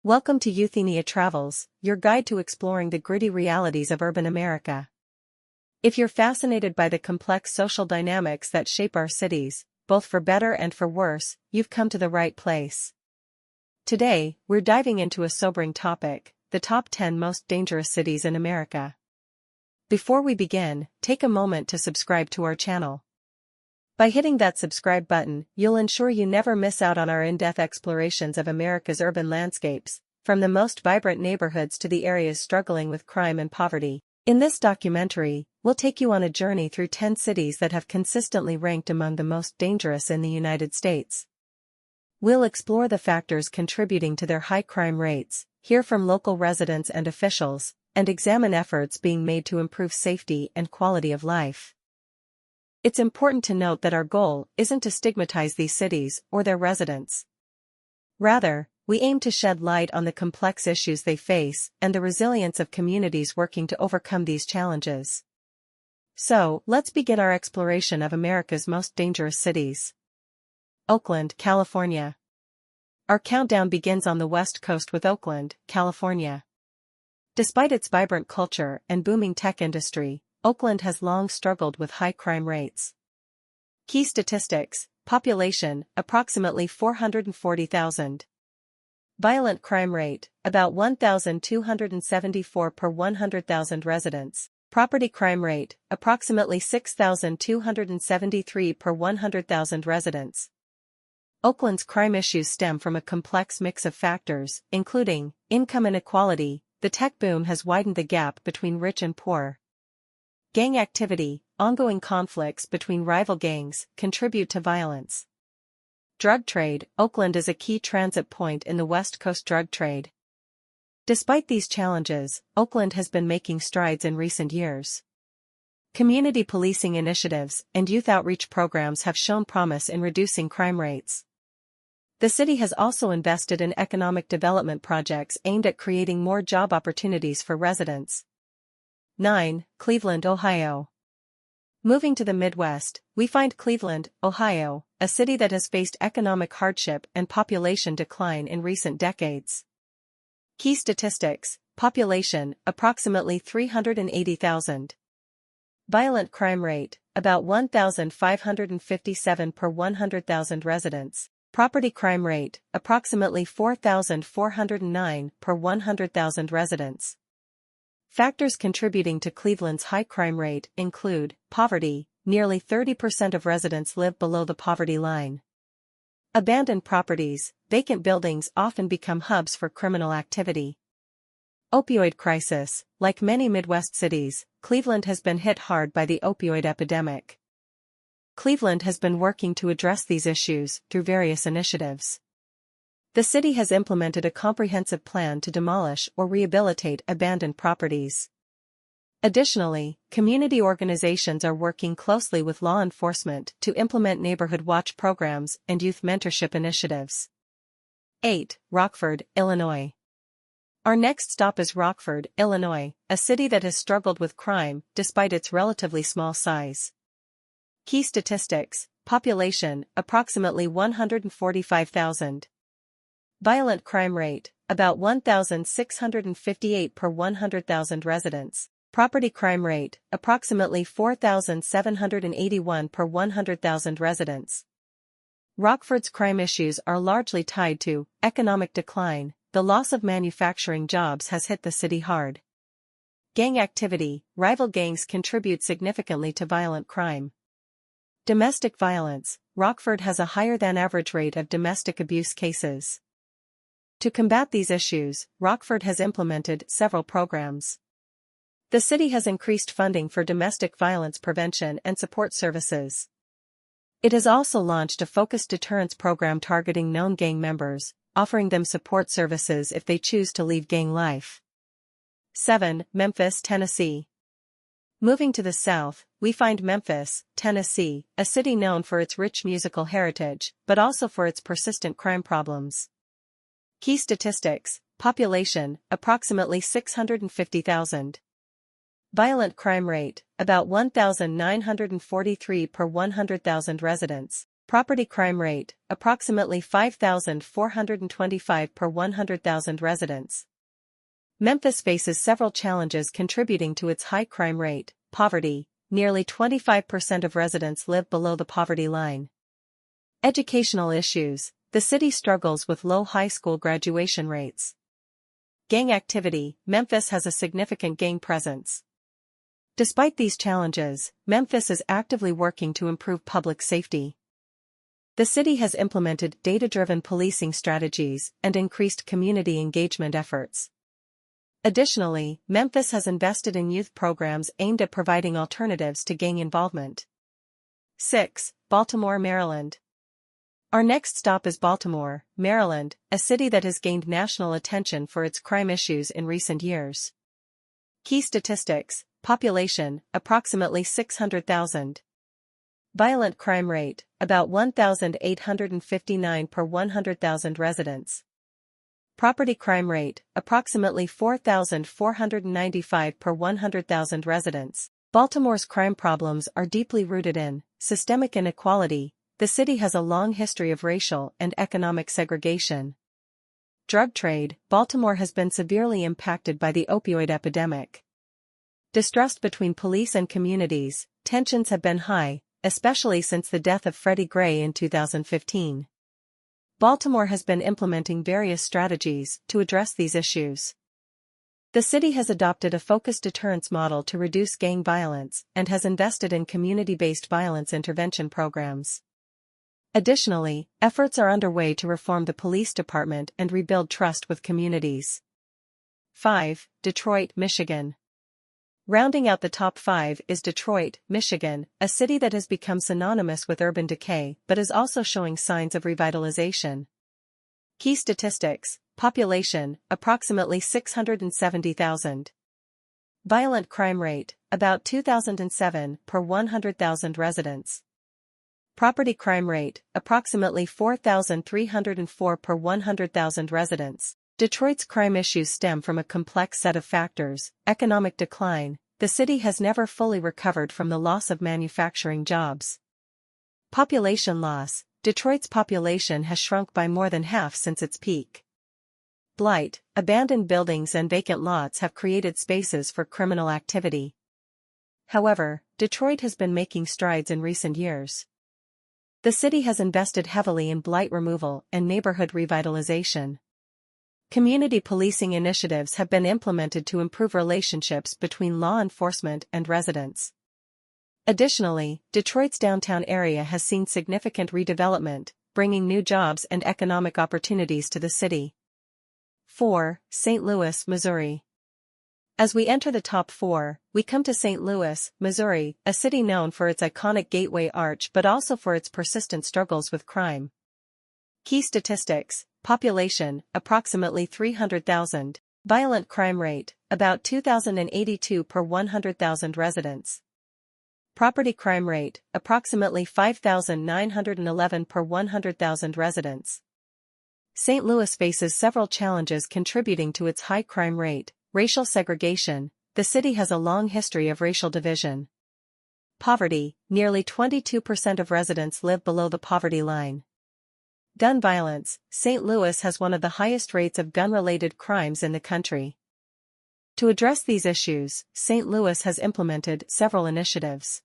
Welcome to Euthenia Travels, your guide to exploring the gritty realities of urban America. If you're fascinated by the complex social dynamics that shape our cities, both for better and for worse, you've come to the right place. Today, we're diving into a sobering topic, the top 10 most dangerous cities in America. Before we begin, take a moment to subscribe to our channel. By hitting that subscribe button, you'll ensure you never miss out on our in-depth explorations of America's urban landscapes, from the most vibrant neighborhoods to the areas struggling with crime and poverty. In this documentary, we'll take you on a journey through 10 cities that have consistently ranked among the most dangerous in the United States. We'll explore the factors contributing to their high crime rates, hear from local residents and officials, and examine efforts being made to improve safety and quality of life. It's important to note that our goal isn't to stigmatize these cities or their residents. Rather, we aim to shed light on the complex issues they face and the resilience of communities working to overcome these challenges. So, let's begin our exploration of America's most dangerous cities. Oakland, California. Our countdown begins on the West Coast with Oakland, California. Despite its vibrant culture and booming tech industry, Oakland has long struggled with high crime rates. Key statistics: population, approximately 440,000. Violent crime rate, about 1,274 per 100,000 residents. Property crime rate, approximately 6,273 per 100,000 residents. Oakland's crime issues stem from a complex mix of factors, including income inequality. The tech boom has widened the gap between rich and poor. Gang activity, ongoing conflicts between rival gangs, contribute to violence. Drug trade, Oakland is a key transit point in the West Coast drug trade. Despite these challenges, Oakland has been making strides in recent years. Community policing initiatives and youth outreach programs have shown promise in reducing crime rates. The city has also invested in economic development projects aimed at creating more job opportunities for residents. 9. Cleveland, Ohio. Moving to the Midwest, we find Cleveland, Ohio, a city that has faced economic hardship and population decline in recent decades. Key statistics: population, approximately 380,000. Violent crime rate, about 1,557 per 100,000 residents. Property crime rate, approximately 4,409 per 100,000 residents. Factors contributing to Cleveland's high crime rate include poverty. Nearly 30% of residents live below the poverty line. Abandoned properties, vacant buildings often become hubs for criminal activity. Opioid crisis. Like many Midwest cities, Cleveland has been hit hard by the opioid epidemic. Cleveland has been working to address these issues through various initiatives. The city has implemented a comprehensive plan to demolish or rehabilitate abandoned properties. Additionally, community organizations are working closely with law enforcement to implement neighborhood watch programs and youth mentorship initiatives. 8. Rockford, Illinois. Our next stop is Rockford, Illinois, a city that has struggled with crime despite its relatively small size. Key statistics: population, approximately 145,000. Violent crime rate, about 1,658 per 100,000 residents. Property crime rate, approximately 4,781 per 100,000 residents. Rockford's crime issues are largely tied to economic decline. The loss of manufacturing jobs has hit the city hard. Gang activity, rival gangs contribute significantly to violent crime. Domestic violence, Rockford has a higher than average rate of domestic abuse cases. To combat these issues, Rockford has implemented several programs. The city has increased funding for domestic violence prevention and support services. It has also launched a focused deterrence program targeting known gang members, offering them support services if they choose to leave gang life. 7. Memphis, Tennessee. Moving to the south, we find Memphis, Tennessee, a city known for its rich musical heritage, but also for its persistent crime problems. Key statistics: population, approximately 650,000. Violent crime rate, about 1,943 per 100,000 residents. Property crime rate, approximately 5,425 per 100,000 residents. Memphis faces several challenges contributing to its high crime rate. Poverty, nearly 25% of residents live below the poverty line. Educational issues, the city struggles with low high school graduation rates. Gang activity, Memphis has a significant gang presence. Despite these challenges, Memphis is actively working to improve public safety. The city has implemented data-driven policing strategies and increased community engagement efforts. Additionally, Memphis has invested in youth programs aimed at providing alternatives to gang involvement. 6. Baltimore, Maryland. Our next stop is Baltimore, Maryland, a city that has gained national attention for its crime issues in recent years. Key statistics: population, approximately 600,000. Violent crime rate, about 1,859 per 100,000 residents. Property crime rate, approximately 4,495 per 100,000 residents. Baltimore's crime problems are deeply rooted in systemic inequality. The city has a long history of racial and economic segregation. Drug trade, Baltimore has been severely impacted by the opioid epidemic. Distrust between police and communities, tensions have been high, especially since the death of Freddie Gray in 2015. Baltimore has been implementing various strategies to address these issues. The city has adopted a focused deterrence model to reduce gang violence and has invested in community-based violence intervention programs. Additionally, efforts are underway to reform the police department and rebuild trust with communities. 5. Detroit, Michigan. Rounding out the top 5 is Detroit, Michigan, a city that has become synonymous with urban decay but is also showing signs of revitalization. Key statistics: population, approximately 670,000. Violent crime rate, about 2007 per 100,000 residents. Property crime rate, approximately 4,304 per 100,000 residents. Detroit's crime issues stem from a complex set of factors: economic decline, the city has never fully recovered from the loss of manufacturing jobs. Population loss, Detroit's population has shrunk by more than half since its peak. Blight, abandoned buildings and vacant lots have created spaces for criminal activity. However, Detroit has been making strides in recent years. The city has invested heavily in blight removal and neighborhood revitalization. Community policing initiatives have been implemented to improve relationships between law enforcement and residents. Additionally, Detroit's downtown area has seen significant redevelopment, bringing new jobs and economic opportunities to the city. 4. St. Louis, Missouri. As we enter the top 4, we come to St. Louis, Missouri, a city known for its iconic Gateway Arch but also for its persistent struggles with crime. Key statistics: population, approximately 300,000. Violent crime rate, about 2,082 per 100,000 residents. Property crime rate, approximately 5,911 per 100,000 residents. St. Louis faces several challenges contributing to its high crime rate. Racial segregation, the city has a long history of racial division. Poverty, nearly 22% of residents live below the poverty line. Gun violence, St. Louis has one of the highest rates of gun-related crimes in the country. To address these issues, St. Louis has implemented several initiatives.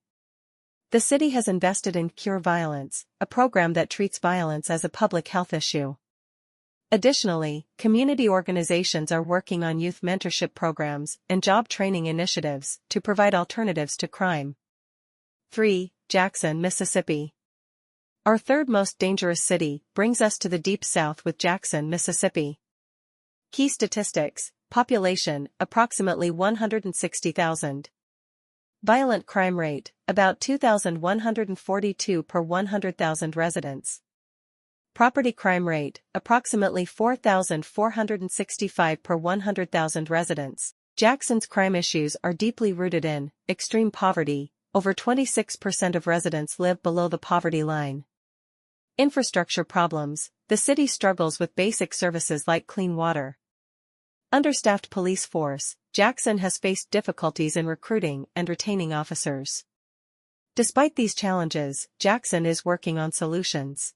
The city has invested in Cure Violence, a program that treats violence as a public health issue. Additionally, community organizations are working on youth mentorship programs and job training initiatives to provide alternatives to crime. 3. Jackson, Mississippi. Our third most dangerous city brings us to the deep south with Jackson, Mississippi. Key statistics: population, approximately 160,000. Violent crime rate, about 2,142 per 100,000 residents. Property crime rate, approximately 4,465 per 100,000 residents. Jackson's crime issues are deeply rooted in extreme poverty. Over 26% of residents live below the poverty line. Infrastructure problems, the city struggles with basic services like clean water. Understaffed police force, Jackson has faced difficulties in recruiting and retaining officers. Despite these challenges, Jackson is working on solutions.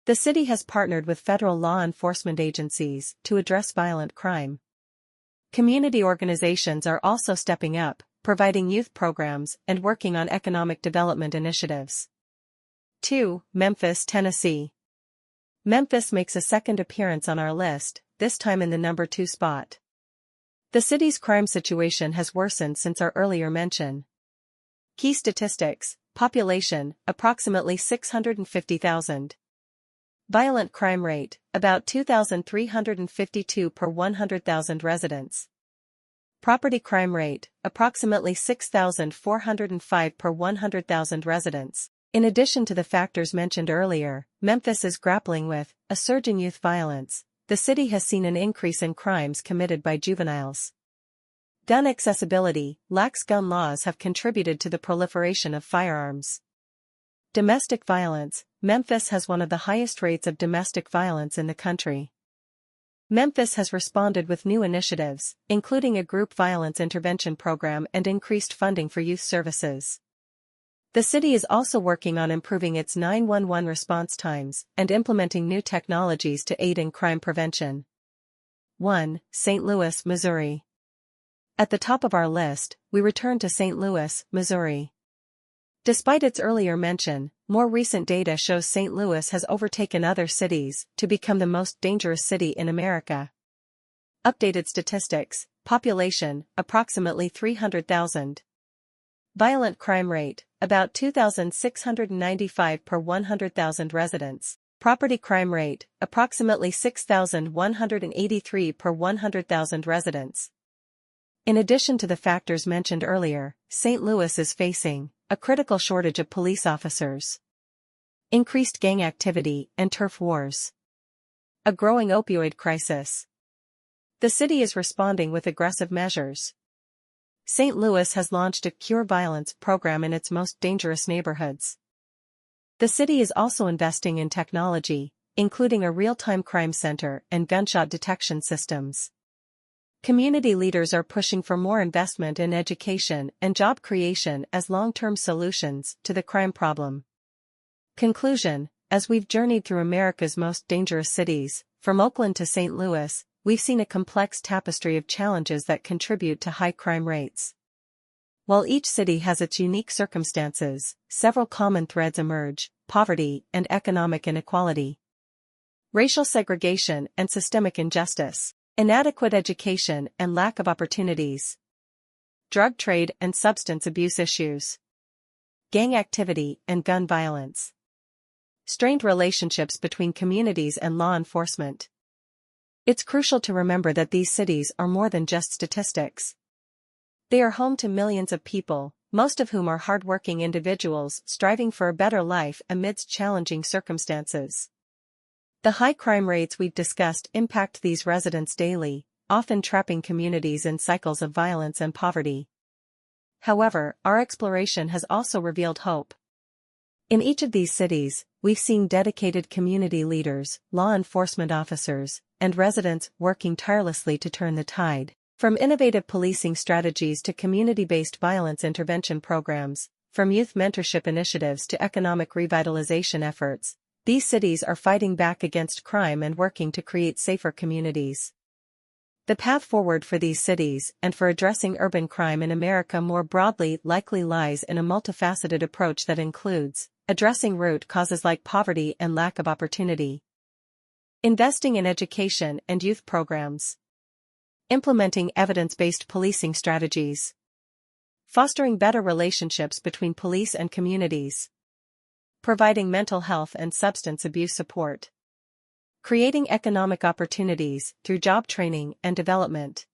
The city has partnered with federal law enforcement agencies to address violent crime. Community organizations are also stepping up, providing youth programs and working on economic development initiatives. 2. Memphis, Tennessee. Memphis makes a second appearance on our list, this time in the number 2 spot. The city's crime situation has worsened since our earlier mention. Key statistics: population, approximately 650,000. Violent crime rate, about 2,352 per 100,000 residents. Property crime rate, approximately 6,405 per 100,000 residents. In addition to the factors mentioned earlier, Memphis is grappling with a surge in youth violence. The city has seen an increase in crimes committed by juveniles. Gun accessibility: lax gun laws have contributed to the proliferation of firearms. Domestic violence: Memphis has one of the highest rates of domestic violence in the country. Memphis has responded with new initiatives, including a group violence intervention program and increased funding for youth services. The city is also working on improving its 911 response times and implementing new technologies to aid in crime prevention. 1. St. Louis, Missouri. At the top of our list, we return to St. Louis, Missouri. Despite its earlier mention, more recent data shows St. Louis has overtaken other cities to become the most dangerous city in America. Updated statistics: population, approximately 300,000. Violent crime rate, about 2,695 per 100,000 residents. Property crime rate, approximately 6,183 per 100,000 residents. In addition to the factors mentioned earlier, St. Louis is facing a critical shortage of police officers, increased gang activity and turf wars, a growing opioid crisis. The city is responding with aggressive measures. St. Louis has launched a Cure Violence program in its most dangerous neighborhoods. The city is also investing in technology, including a real-time crime center and gunshot detection systems. Community leaders are pushing for more investment in education and job creation as long-term solutions to the crime problem. Conclusion: as we've journeyed through America's most dangerous cities, from Oakland to St. Louis, we've seen a complex tapestry of challenges that contribute to high crime rates. While each city has its unique circumstances, several common threads emerge: poverty and economic inequality, racial segregation and systemic injustice, inadequate education and lack of opportunities, drug trade and substance abuse issues, gang activity and gun violence, strained relationships between communities and law enforcement. It's crucial to remember that these cities are more than just statistics. They are home to millions of people, most of whom are hardworking individuals striving for a better life amidst challenging circumstances. The high crime rates we've discussed impact these residents daily, often trapping communities in cycles of violence and poverty. However, our exploration has also revealed hope. In each of these cities, we've seen dedicated community leaders, law enforcement officers, and residents working tirelessly to turn the tide. From innovative policing strategies to community-based violence intervention programs, from youth mentorship initiatives to economic revitalization efforts, these cities are fighting back against crime and working to create safer communities. The path forward for these cities and for addressing urban crime in America more broadly likely lies in a multifaceted approach that includes addressing root causes like poverty and lack of opportunity, investing in education and youth programs, implementing evidence-based policing strategies, fostering better relationships between police and communities, providing mental health and substance abuse support, creating economic opportunities through job training and development.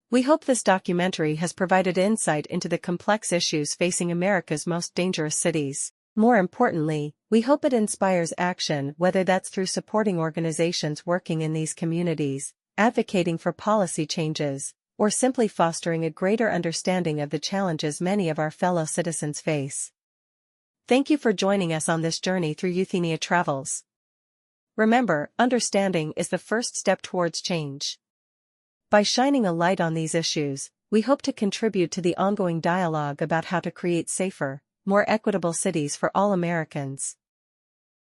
We hope this documentary has provided insight into the complex issues facing America's most dangerous cities. More importantly, we hope it inspires action, whether that's through supporting organizations working in these communities, advocating for policy changes, or simply fostering a greater understanding of the challenges many of our fellow citizens face. Thank you for joining us on this journey through Euthenia Travels. Remember, understanding is the first step towards change. By shining a light on these issues, we hope to contribute to the ongoing dialogue about how to create safer, more equitable cities for all Americans.